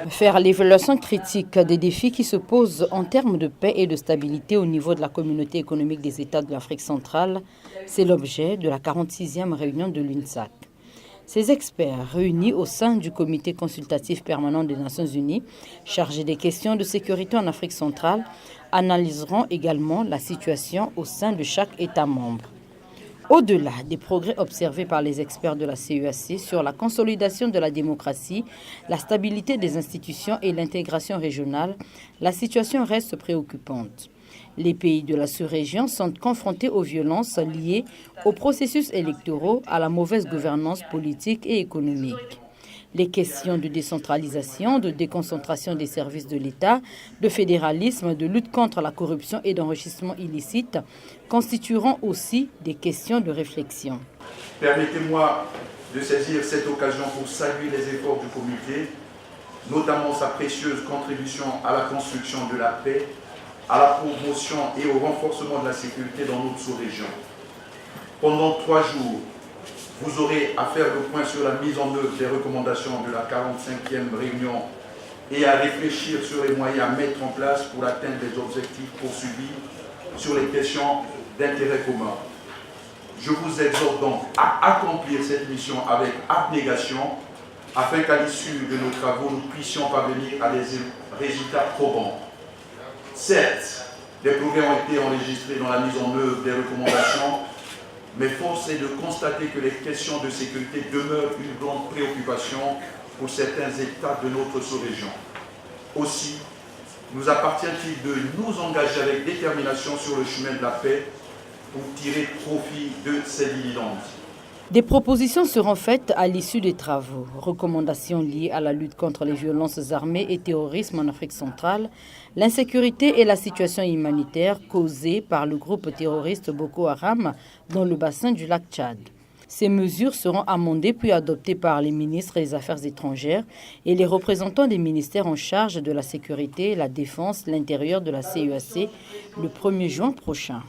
Faire l'évaluation critique des défis qui se posent en termes de paix et de stabilité au niveau de la communauté économique des États de l'Afrique centrale, c'est l'objet de la 46e réunion de l'UNSAC. Ces experts, réunis au sein du comité consultatif permanent des Nations Unies, chargé des questions de sécurité en Afrique centrale, analyseront également la situation au sein de chaque État membre. Au-delà des progrès observés par les experts de la CEAC sur la consolidation de la démocratie, la stabilité des institutions et l'intégration régionale, la situation reste préoccupante. Les pays de la sous-région sont confrontés aux violences liées aux processus électoraux, à la mauvaise gouvernance politique et économique. Les questions de décentralisation, de déconcentration des services de l'État, de fédéralisme, de lutte contre la corruption et d'enrichissement illicite constitueront aussi des questions de réflexion. Permettez-moi de saisir cette occasion pour saluer les efforts du comité, notamment sa précieuse contribution à la construction de la paix, à la promotion et au renforcement de la sécurité dans notre sous-région. Pendant 3 jours, vous aurez à faire le point sur la mise en œuvre des recommandations de la 45e réunion et à réfléchir sur les moyens à mettre en place pour atteindre les objectifs poursuivis sur les questions d'intérêt commun. Je vous exhorte donc à accomplir cette mission avec abnégation afin qu'à l'issue de nos travaux, nous puissions parvenir à des résultats probants. Certes, des progrès ont été enregistrés dans la mise en œuvre des recommandations, mais force est de constater que les questions de sécurité demeurent une grande préoccupation pour certains États de notre sous-région. Aussi, nous appartient-il de nous engager avec détermination sur le chemin de la paix pour tirer profit de ces dividendes. Des propositions seront faites à l'issue des travaux. Recommandations liées à la lutte contre les violences armées et terrorisme en Afrique centrale, l'insécurité et la situation humanitaire causée par le groupe terroriste Boko Haram dans le bassin du lac Tchad. Ces mesures seront amendées puis adoptées par les ministres des Affaires étrangères et les représentants des ministères en charge de la sécurité, la défense, l'intérieur de la CEAC le 1er juin prochain.